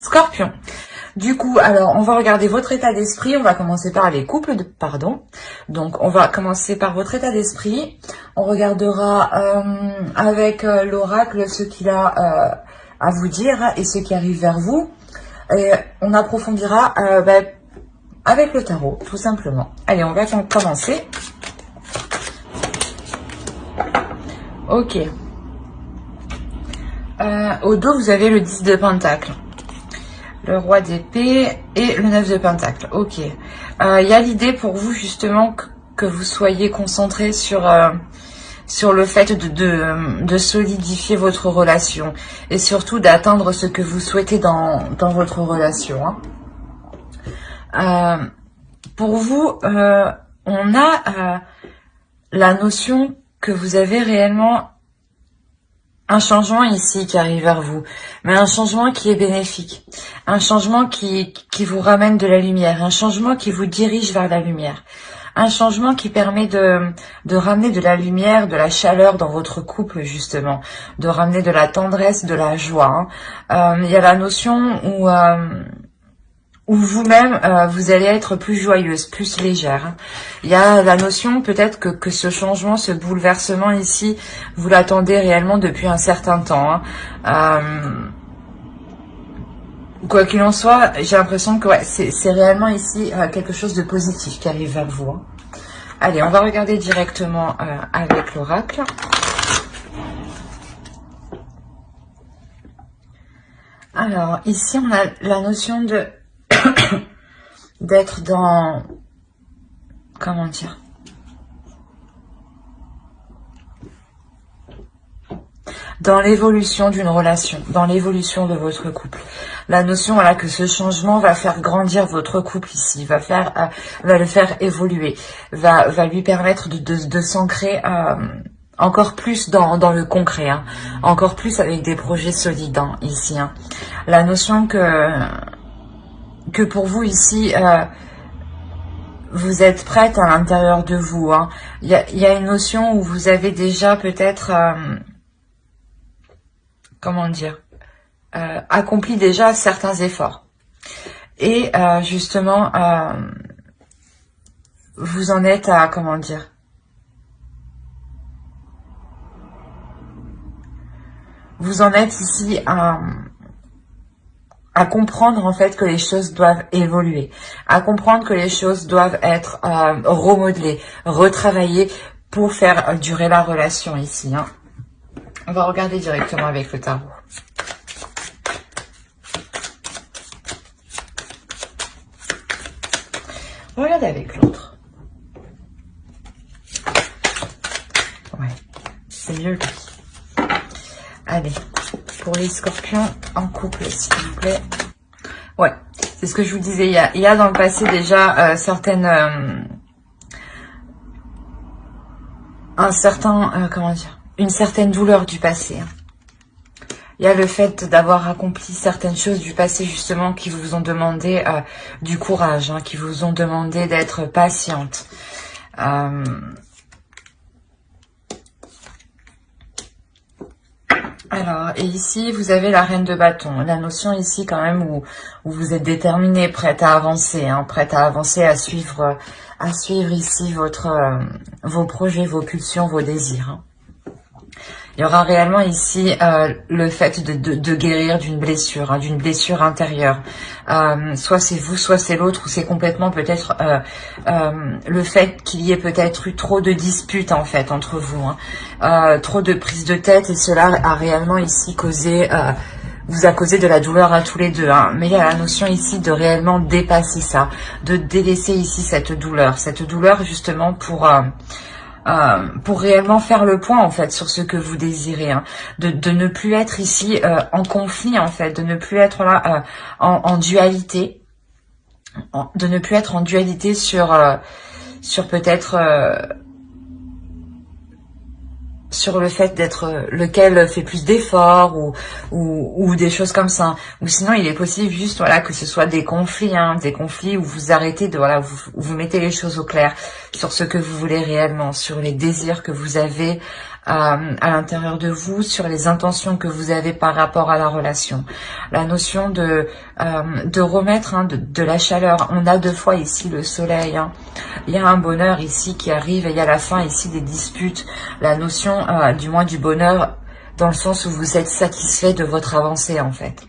Scorpion. Du coup, alors, on va regarder votre état d'esprit. On va commencer par les couples de... Pardon. Donc, on va commencer par votre état d'esprit. On regardera avec l'oracle ce qu'il a à vous dire et ce qui arrive vers vous. Et on approfondira avec le tarot, tout simplement. Allez, on va commencer. Ok. Au dos, vous avez le 10 de Pentacle. Le roi d'épée et le 9 de Pentacle. Ok. Il y a l'idée pour vous justement que vous soyez concentré sur le fait de solidifier votre relation et surtout d'atteindre ce que vous souhaitez dans votre relation. Pour vous, on a la notion que vous avez réellement un changement ici qui arrive vers vous, mais un changement qui est bénéfique, un changement qui vous ramène de la lumière, un changement qui vous dirige vers la lumière, un changement qui permet de ramener de la lumière, de la chaleur dans votre couple justement, de ramener de la tendresse, de la joie. Il y a la notion où vous-même, vous allez être plus joyeuse, plus légère. Il y a la notion peut-être que ce changement, ce bouleversement ici, vous l'attendez réellement depuis un certain temps. Quoi qu'il en soit, j'ai l'impression que ouais, c'est réellement ici quelque chose de positif qui arrive vers vous. Allez, on va regarder directement avec l'oracle. Alors, ici, on a la notion de d'être dans, comment dire, dans l'évolution d'une relation, dans l'évolution de votre couple. La notion voilà, que ce changement va faire grandir votre couple ici, va le faire évoluer, va lui permettre de s'ancrer encore plus dans le concret, encore plus avec des projets solides ici. La notion que pour vous ici, vous êtes prête à l'intérieur de vous. Il y a une notion où vous avez déjà peut-être, comment dire, accompli déjà certains efforts. Et justement, vous en êtes à, comment dire, vous en êtes ici à comprendre en fait que les choses doivent évoluer, à comprendre que les choses doivent être remodelées, retravaillées pour faire durer la relation ici. On va regarder directement avec le tarot. Regardez avec l'autre. Ouais, c'est mieux lui. Allez. Pour les scorpions en couple, s'il vous plaît. Ouais, c'est ce que je vous disais. Il y a dans le passé déjà une certaine douleur du passé. Il y a le fait d'avoir accompli certaines choses du passé justement qui vous ont demandé du courage, qui vous ont demandé d'être patiente. Alors, et ici, vous avez la reine de bâton. La notion ici, quand même, où vous êtes déterminée, prête à avancer, prête à avancer, à suivre ici vos projets, vos pulsions, vos désirs. Il y aura réellement ici le fait de guérir d'une blessure intérieure. Soit c'est vous, soit c'est l'autre, ou c'est complètement peut-être le fait qu'il y ait peut-être eu trop de disputes en fait entre vous, trop de prises de tête, et cela a réellement ici vous a causé de la douleur à tous les deux. Mais il y a la notion ici de réellement dépasser ça, de délaisser ici cette douleur justement pour réellement faire le point en fait sur ce que vous désirez, de ne plus être ici en conflit en fait, de ne plus être là en dualité, de ne plus être en dualité sur peut-être sur le fait d'être lequel fait plus d'efforts ou des choses comme ça. Ou sinon, il est possible juste voilà que ce soit des conflits où vous arrêtez de vous mettez les choses au clair sur ce que vous voulez réellement, sur les désirs que vous avez à l'intérieur de vous, sur les intentions que vous avez par rapport à la relation. La notion de remettre de la chaleur. On a deux fois ici le soleil. Il y a un bonheur ici qui arrive et il y a la fin ici des disputes. La notion du moins du bonheur dans le sens où vous êtes satisfait de votre avancée en fait.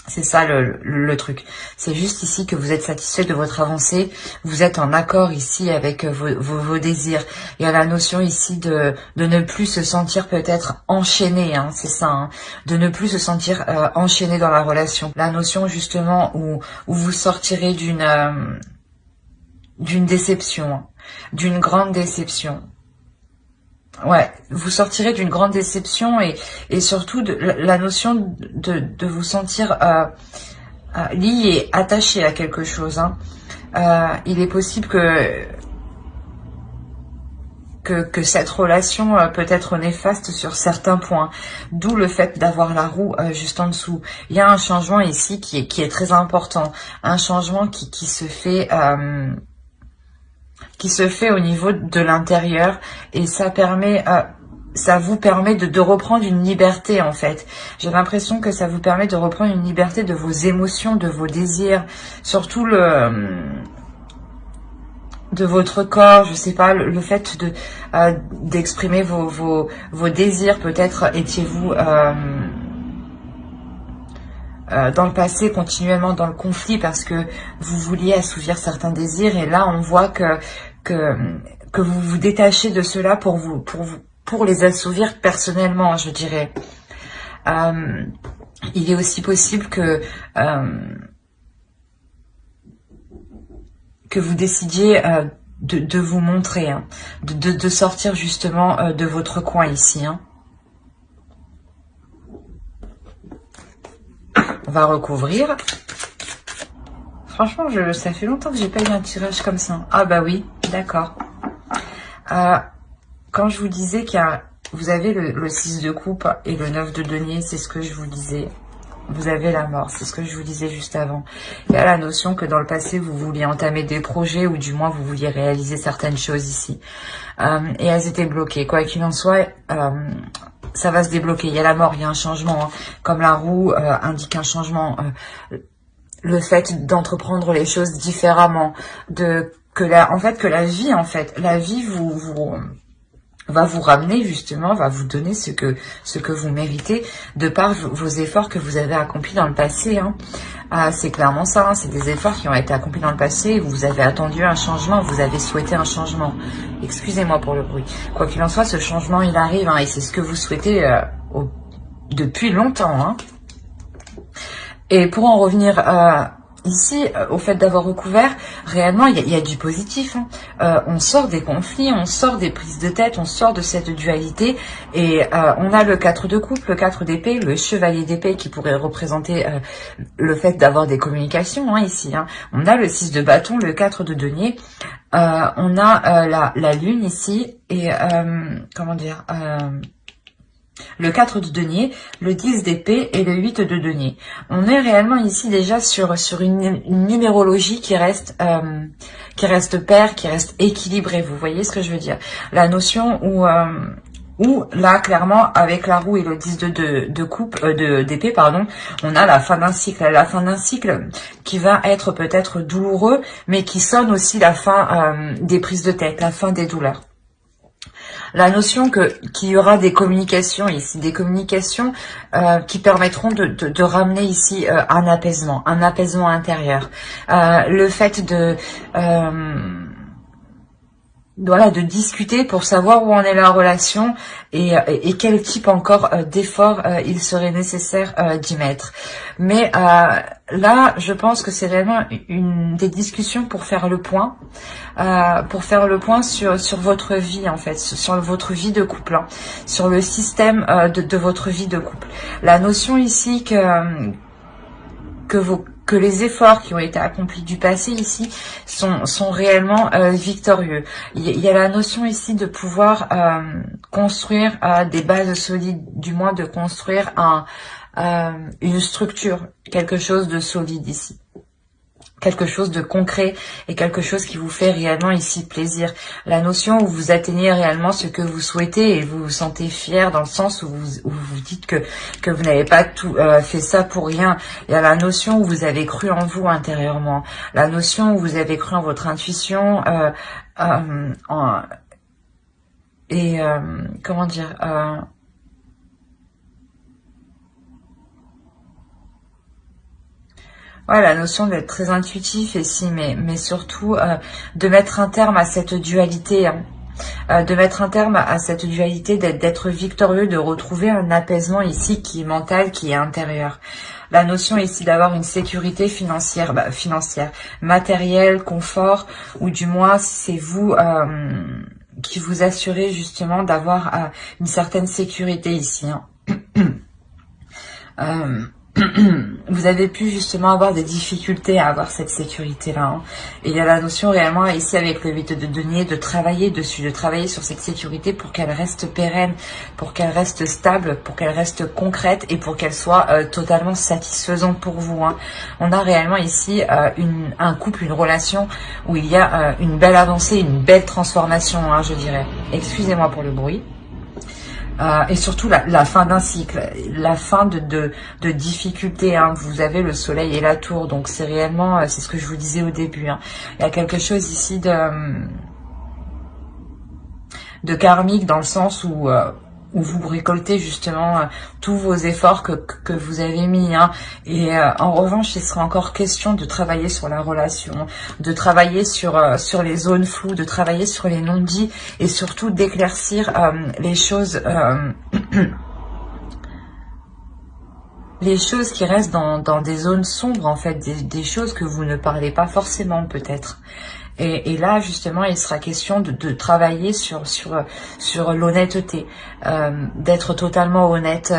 C'est ça le truc. C'est juste ici que vous êtes satisfait de votre avancée. Vous êtes en accord ici avec vos désirs. Il y a la notion ici de ne plus se sentir peut-être enchaîné. C'est ça. De ne plus se sentir enchaîné dans la relation. La notion justement où vous sortirez d'une déception. D'une grande déception. Ouais, vous sortirez d'une grande déception et surtout de la notion de vous sentir lié, attaché à quelque chose. Il est possible que cette relation peut être néfaste sur certains points, d'où le fait d'avoir la roue juste en dessous. Il y a un changement ici qui est très important, un changement qui se fait au niveau de l'intérieur et ça vous permet de reprendre une liberté en fait. J'ai l'impression que ça vous permet de reprendre une liberté de vos émotions, de vos désirs, surtout de votre corps, je sais pas, le fait d'exprimer vos désirs. Peut-être étiez-vous dans le passé continuellement dans le conflit parce que vous vouliez assouvir certains désirs et là on voit que vous vous détachez de cela pour les assouvir personnellement, je dirais. Il est aussi possible que vous décidiez de vous montrer, de sortir justement de votre coin ici. On va recouvrir. Franchement, ça fait longtemps que j'ai pas eu un tirage comme ça. Ah bah oui, d'accord. Quand je vous disais vous avez le 6 de coupe et le 9 de denier, c'est ce que je vous disais. Vous avez la mort, c'est ce que je vous disais juste avant. Il y a la notion que dans le passé, vous vouliez entamer des projets ou du moins vous vouliez réaliser certaines choses ici. Et elles étaient bloquées. Quoi qu'il en soit, ça va se débloquer. Il y a la mort, il y a un changement. Comme la roue indique un changement. Le fait d'entreprendre les choses différemment. Que la vie va vous ramener justement, va vous donner ce que vous méritez de par vos efforts que vous avez accomplis dans le passé. C'est clairement ça, c'est des efforts qui ont été accomplis dans le passé, vous avez attendu un changement, vous avez souhaité un changement. Excusez-moi pour le bruit. Quoi qu'il en soit, ce changement il arrive et c'est ce que vous souhaitez depuis longtemps. Et pour en revenir ici, au fait d'avoir recouvert, réellement, il y a du positif. On sort des conflits, on sort des prises de tête, on sort de cette dualité. Et on a le 4 de coupe, le 4 d'épée, le chevalier d'épée qui pourrait représenter le fait d'avoir des communications ici. On a le 6 de bâton, le 4 de denier. On a la lune ici et le 4 de denier, le 10 d'épée et le 8 de denier. On est réellement ici déjà sur une numérologie qui reste paire, qui reste équilibrée. Vous voyez ce que je veux dire? La notion où là, clairement, avec la roue et le 10 d'épée, on a la fin d'un cycle. La fin d'un cycle qui va être peut-être douloureux, mais qui sonne aussi la fin des prises de tête, la fin des douleurs. La notion qu'il y aura des communications ici, des communications qui permettront de ramener ici un apaisement intérieur. Le fait de discuter pour savoir où en est la relation et quel type encore d'effort il serait nécessaire d'y mettre. Mais là, je pense que c'est vraiment des discussions pour faire le point, sur votre vie en fait, sur votre vie de couple, sur le système de votre vie de couple. La notion ici que les efforts qui ont été accomplis du passé ici sont réellement victorieux. Il y a la notion ici de pouvoir construire des bases solides, du moins de construire une structure, quelque chose de solide ici. quelque chose de concret et quelque chose qui vous fait réellement ici plaisir. La notion où vous atteignez réellement ce que vous souhaitez et vous vous sentez fier dans le sens où vous dites que vous n'avez pas tout fait ça pour rien. Il y a la notion où vous avez cru en vous intérieurement. La notion où vous avez cru en votre intuition comment dire ouais, la notion d'être très intuitif ici, mais surtout de mettre un terme à cette dualité, hein. De mettre un terme à cette dualité, d'être victorieux, de retrouver un apaisement ici qui est mental, qui est intérieur. La notion ici d'avoir une sécurité financière, matérielle, confort, ou du moins c'est vous qui vous assurez justement d'avoir une certaine sécurité ici, hein. Vous avez pu justement avoir des difficultés à avoir cette sécurité-là, hein. Et il y a la notion réellement ici avec le 8 de denier de travailler dessus, de travailler sur cette sécurité pour qu'elle reste pérenne, pour qu'elle reste stable, pour qu'elle reste concrète et pour qu'elle soit totalement satisfaisante pour vous, hein. On a réellement ici un couple, une relation où il y a une belle avancée, une belle transformation, hein, je dirais. Excusez-moi pour le bruit. Et surtout la fin d'un cycle, la fin de difficultés, hein. Vous avez le soleil et la tour, donc c'est réellement, c'est ce que je vous disais au début, hein. Il y a quelque chose ici de karmique dans le sens où vous récoltez justement tous vos efforts que vous avez mis, hein. Et en revanche, il sera encore question de travailler sur la relation, de travailler sur les zones floues, de travailler sur les non-dits et surtout d'éclaircir les choses les choses qui restent dans des zones sombres, en fait, des choses que vous ne parlez pas forcément peut-être. Et là, justement, il sera question de travailler sur l'honnêteté, d'être totalement honnête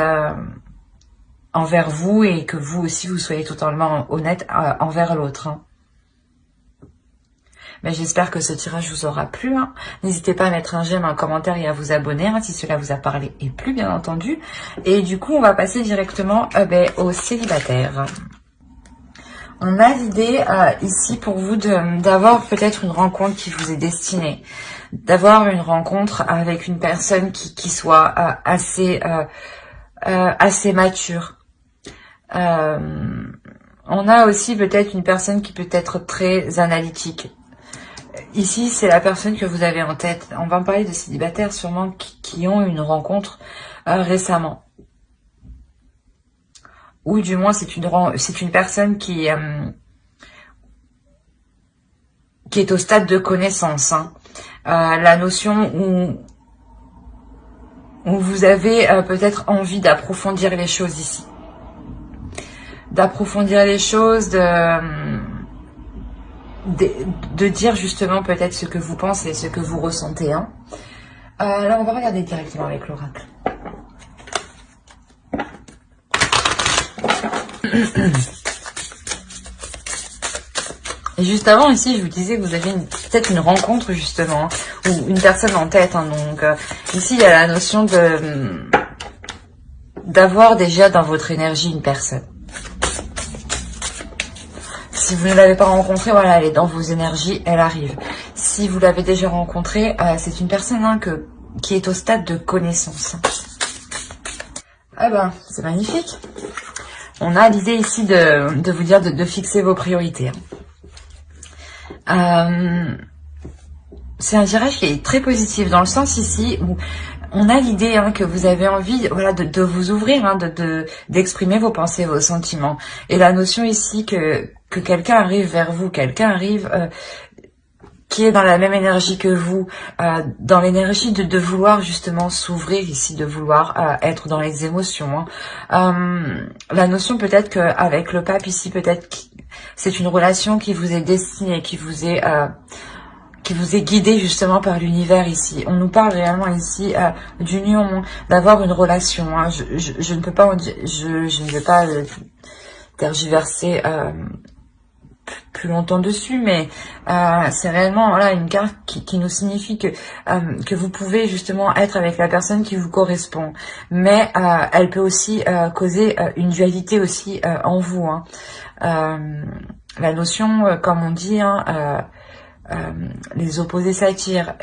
envers vous et que vous aussi, vous soyez totalement honnête envers l'autre, hein. Mais j'espère que ce tirage vous aura plu, hein. N'hésitez pas à mettre un j'aime, un commentaire et à vous abonner, hein, si cela vous a parlé et plu, bien entendu. Et du coup, on va passer directement aux célibataires. On a l'idée ici pour vous d'avoir peut-être une rencontre qui vous est destinée, d'avoir une rencontre avec une personne qui soit assez mature. On a aussi peut-être une personne qui peut être très analytique. Ici, c'est la personne que vous avez en tête. On va en parler de célibataires sûrement qui ont une rencontre récemment. Ou du moins, c'est une personne qui est au stade de connaissance, hein. La notion où vous avez peut-être envie d'approfondir les choses ici. D'approfondir les choses, de dire justement peut-être ce que vous pensez, ce que vous ressentez, hein. Là, on va regarder directement avec l'oracle. Et juste avant, ici, je vous disais que vous avez peut-être une rencontre, justement, hein, ou une personne en tête, hein. Donc, ici, il y a la notion d'avoir déjà dans votre énergie une personne. Si vous ne l'avez pas rencontrée, voilà, elle est dans vos énergies, elle arrive. Si vous l'avez déjà rencontrée, c'est une personne, hein, qui est au stade de connaissance. Ah ben, c'est magnifique. On a l'idée ici de vous dire de fixer vos priorités, hein. C'est un tirage qui est très positif dans le sens ici où on a l'idée, hein, que vous avez envie, voilà, de vous ouvrir, hein, d'exprimer vos pensées, vos sentiments. Et la notion ici que quelqu'un arrive vers vous, quelqu'un arrive qui est dans la même énergie que vous, dans l'énergie de vouloir justement s'ouvrir ici, de vouloir être dans les émotions, hein. La notion peut-être qu'avec le pape ici, peut-être c'est une relation qui vous est destinée, qui vous est guidé justement par l'univers ici. On nous parle réellement ici d'union, d'avoir une relation, hein. Je ne peux pas je ne vais pas tergiverser plus longtemps dessus, mais c'est réellement voilà une carte qui nous signifie que vous pouvez justement être avec la personne qui vous correspond, mais elle peut aussi causer une dualité aussi en vous, hein. La notion, comme on dit, hein, les opposés s'attirent.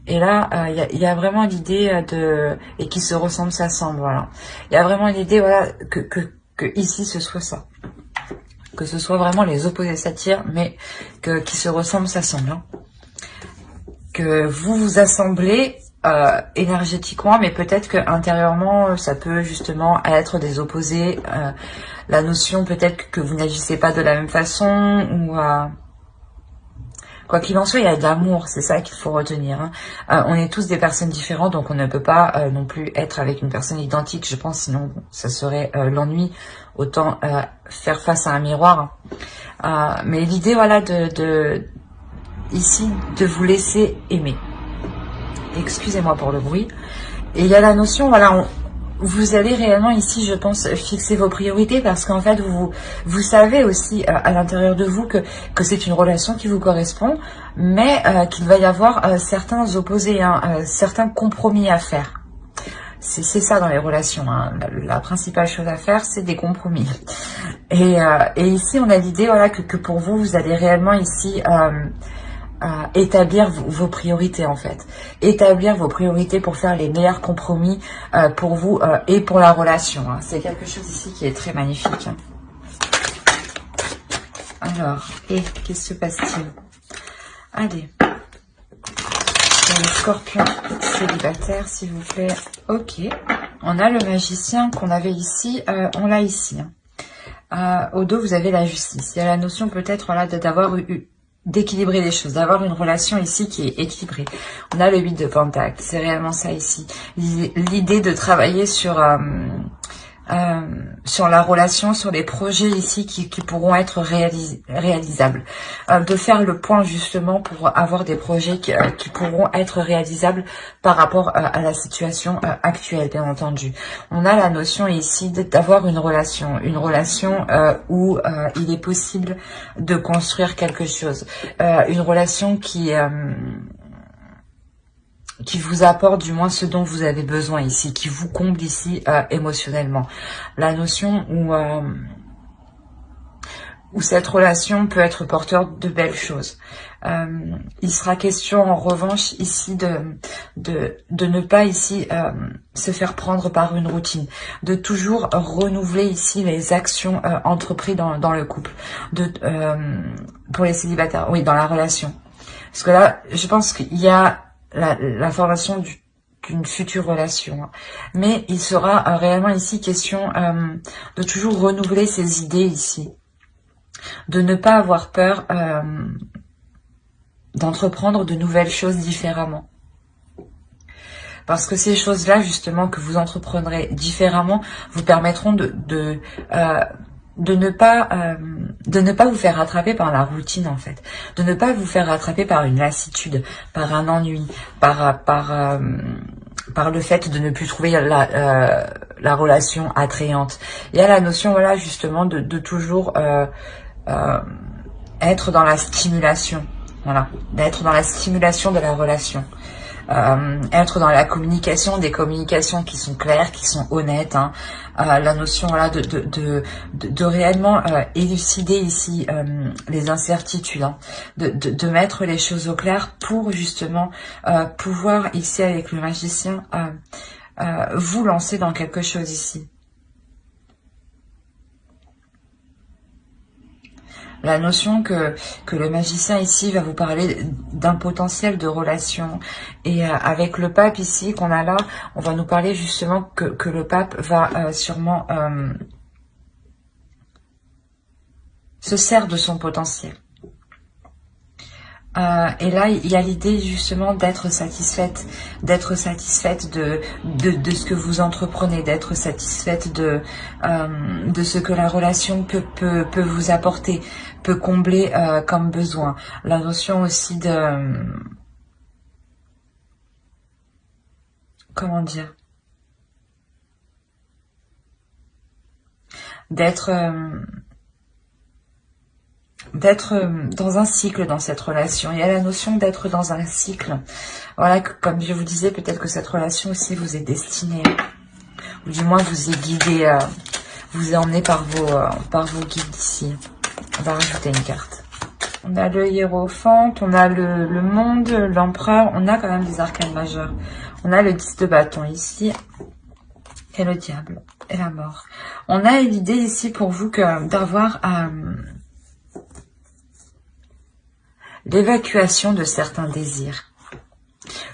Et là, il y a vraiment l'idée de... Et qui se ressemblent, s'assemblent, voilà. Il y a vraiment l'idée, voilà, que ici, ce soit ça. Que ce soit vraiment les opposés s'attirent, mais qui se ressemblent, s'assemblent. Hein. Que vous vous assemblez énergétiquement, mais peut-être que intérieurement, ça peut justement être des opposés. La notion, peut-être que vous n'agissez pas de la même façon, ou... Quoi qu'il en soit, il y a de l'amour, c'est ça qu'il faut retenir. Hein. On est tous des personnes différentes, donc on ne peut pas non plus être avec une personne identique, je pense, sinon ça serait l'ennui. Autant faire face à un miroir. Mais l'idée, voilà, ici, de vous laisser aimer. Excusez-moi pour le bruit. Et il y a la notion, voilà, vous allez réellement ici, je pense, fixer vos priorités parce qu'en fait, vous savez aussi à l'intérieur de vous que c'est une relation qui vous correspond, mais qu'il va y avoir certains opposés, hein, certains compromis à faire. C'est ça dans les relations. Hein. La principale chose à faire, c'est des compromis. Et ici, on a l'idée, voilà, que pour vous, vous allez réellement ici... établir vos priorités en fait. Établir vos priorités pour faire les meilleurs compromis pour vous et pour la relation. Hein. C'est quelque chose ici qui est très magnifique. Hein. Alors, et qu'est-ce qui se passe-t-il? Allez. Pour les scorpions célibataires, s'il vous plaît. Ok. On a le magicien qu'on avait ici. On l'a ici. Hein. Au dos, vous avez la justice. Il y a la notion peut-être voilà, d'avoir eu d'équilibrer les choses, d'avoir une relation ici qui est équilibrée. On a le 8 de Pentacle, c'est réellement ça ici. L'idée de travailler sur la relation, sur les projets ici qui pourront être réalisables. De faire le point justement pour avoir des projets qui pourront être réalisables par rapport à la situation actuelle, bien entendu. On a la notion ici d'avoir une relation où il est possible de construire quelque chose. Une relation qui vous apporte du moins ce dont vous avez besoin ici, qui vous comble ici émotionnellement. La notion où cette relation peut être porteur de belles choses. Il sera question en revanche ici de ne pas ici se faire prendre par une routine, de toujours renouveler ici les actions entreprises dans le couple, pour les célibataires, oui, dans la relation. Parce que là, je pense qu'il y a la formation d'une future relation. Hein. Mais il sera réellement ici question de toujours renouveler ses idées ici. De ne pas avoir peur d'entreprendre de nouvelles choses différemment. Parce que ces choses-là, justement, que vous entreprendrez différemment, vous permettront de ne pas vous faire rattraper par la routine en fait, de ne pas vous faire rattraper par une lassitude, par un ennui, par le fait de ne plus trouver la relation attrayante. Il y a la notion voilà justement de toujours être dans la stimulation, voilà, d'être dans la stimulation de la relation. Être dans la communication, des communications qui sont claires, qui sont honnêtes, hein. La notion voilà, de réellement élucider ici les incertitudes, hein. de mettre les choses au clair pour justement pouvoir ici avec le magicien vous lancer dans quelque chose ici. La notion que le magicien ici va vous parler d'un potentiel de relation. Et avec le pape ici qu'on a là, on va nous parler justement que le pape va sûrement se sert de son potentiel. Et là, il y a l'idée justement d'être satisfaite de ce que vous entreprenez, d'être satisfaite de ce que la relation peut vous apporter, peut combler comme besoin. La notion aussi de... Comment dire? D'être... d'être dans un cycle dans cette relation. Il y a la notion d'être dans un cycle. Voilà, comme je vous disais, peut-être que cette relation aussi vous est destinée, ou du moins vous est guidée, vous est emmené par vos guides ici. On va rajouter une carte. On a le hiérophant, on a le monde, l'empereur, on a quand même des arcanes majeurs. On a le 10 de bâton ici, et le diable, et la mort. On a l'idée ici pour vous d'avoir l'évacuation de certains désirs.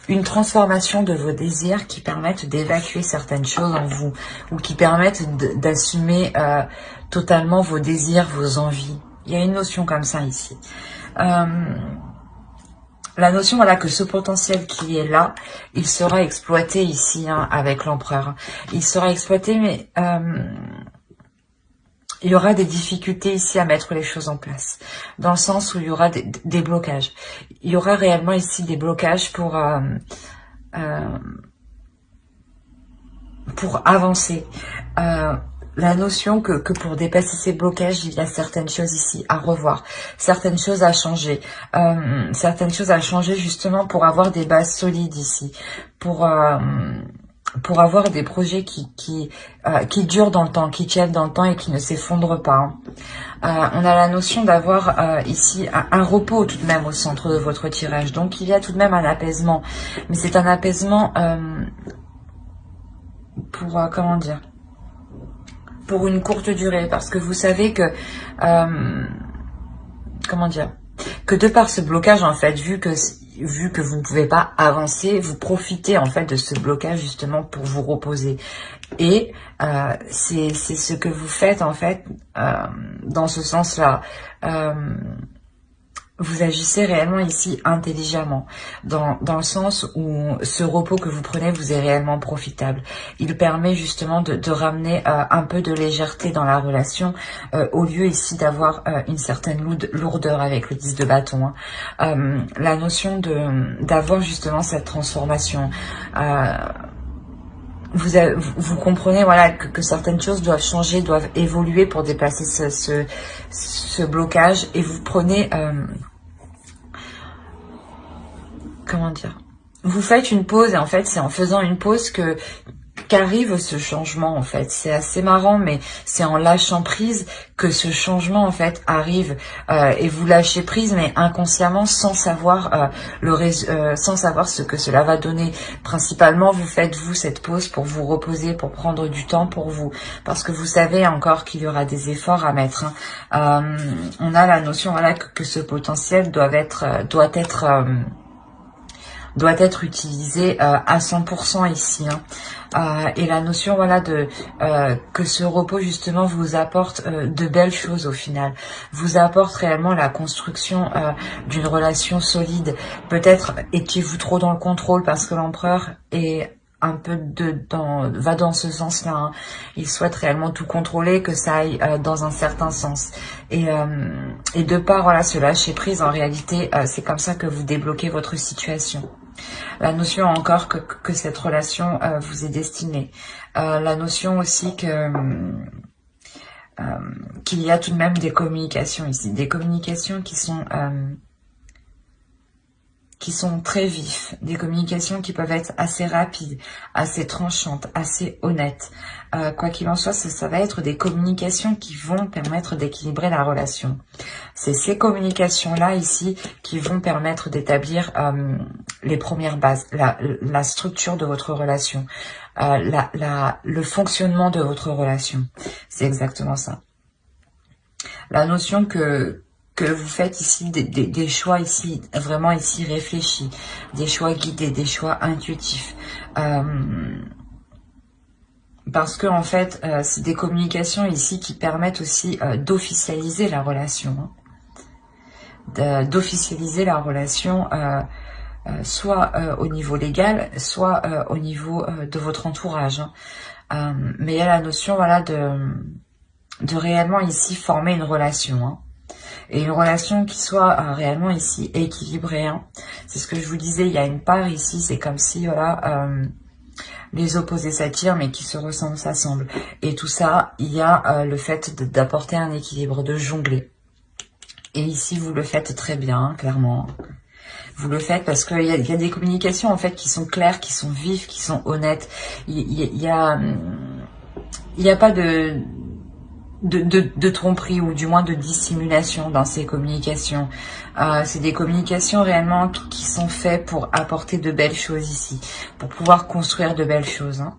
Une transformation de vos désirs qui permettent d'évacuer certaines choses en vous, ou qui permettent d'assumer totalement vos désirs, vos envies. Il y a une notion comme ça ici. La notion, voilà, que ce potentiel qui est là, il sera exploité ici, hein, avec l'empereur. Il sera exploité, mais il y aura des difficultés ici à mettre les choses en place. Dans le sens où il y aura des blocages. Il y aura réellement ici des blocages pour avancer. La notion que pour dépasser ces blocages, il y a certaines choses ici à revoir, certaines choses à changer, justement pour avoir des bases solides ici, pour avoir des projets qui durent dans le temps, qui tiennent dans le temps et qui ne s'effondrent pas. On a la notion d'avoir ici un repos tout de même au centre de votre tirage, donc il y a tout de même un apaisement, mais c'est un apaisement pour, comment dire, pour une courte durée, parce que vous savez que, comment dire, que de par ce blocage, en fait, vu que vous ne pouvez pas avancer, vous profitez, en fait, de ce blocage, justement, pour vous reposer. Et c'est ce que vous faites, en fait, dans ce sens-là. Vous agissez réellement ici intelligemment, dans le sens où ce repos que vous prenez vous est réellement profitable. Il permet justement de ramener un peu de légèreté dans la relation, au lieu ici d'avoir une certaine lourdeur avec le 10 de bâton. Hein. La notion d'avoir justement cette transformation. Vous comprenez, voilà, que certaines choses doivent changer, doivent évoluer pour dépasser ce blocage, et vous prenez, comment dire, vous faites une pause, et en fait c'est en faisant une pause qu'arrive ce changement. En fait, c'est assez marrant, mais c'est en lâchant prise que ce changement, en fait, arrive, et vous lâchez prise, mais inconsciemment, sans savoir sans savoir ce que cela va donner. Principalement, vous faites, vous, cette pause pour vous reposer, pour prendre du temps pour vous, parce que vous savez encore qu'il y aura des efforts à mettre. Hein. On a la notion, voilà, que ce potentiel doit être utilisé à 100% ici. Hein. Et la notion, voilà, que ce repos justement vous apporte de belles choses au final, vous apporte réellement la construction d'une relation solide. Peut-être étiez-vous trop dans le contrôle, parce que l'empereur est un peu va dans ce sens-là. Hein. Il souhaite réellement tout contrôler, que ça aille dans un certain sens. Et de par, voilà, ce lâcher prise, en réalité, c'est comme ça que vous débloquez votre situation. La notion encore que cette relation vous est destinée. La notion aussi qu'il y a tout de même des communications ici. Des communications qui sont très vifs, des communications qui peuvent être assez rapides, assez tranchantes, assez honnêtes. Quoi qu'il en soit, ça va être des communications qui vont permettre d'équilibrer la relation. C'est ces communications-là ici qui vont permettre d'établir les premières bases, la structure de votre relation, le fonctionnement de votre relation. C'est exactement ça. La notion que vous faites ici des choix ici, vraiment ici réfléchis, des choix guidés, des choix intuitifs. Parce que en fait, c'est des communications ici qui permettent aussi d'officialiser la relation. Hein. D'officialiser la relation, soit au niveau légal, soit au niveau de votre entourage. Hein. Mais il y a la notion, voilà, de réellement ici former une relation. Hein. Et une relation qui soit réellement ici équilibrée. Hein. C'est ce que je vous disais, il y a une part ici, c'est comme si, voilà, les opposés s'attirent, mais qui se ressemblent s'assemblent. Et tout ça, il y a le fait d'apporter un équilibre, de jongler. Et ici, vous le faites très bien, clairement. Vous le faites parce qu'il y a des communications en fait qui sont claires, qui sont vives, qui sont honnêtes. Il y a pas de tromperie ou du moins de dissimulation dans ces communications. C'est des communications réellement qui sont faites pour apporter de belles choses ici, pour pouvoir construire de belles choses. Hein.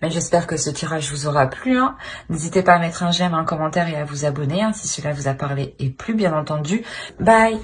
Mais j'espère que ce tirage vous aura plu. Hein. N'hésitez pas à mettre un j'aime, un commentaire et à vous abonner hein, si cela vous a parlé et plu, bien entendu. Bye!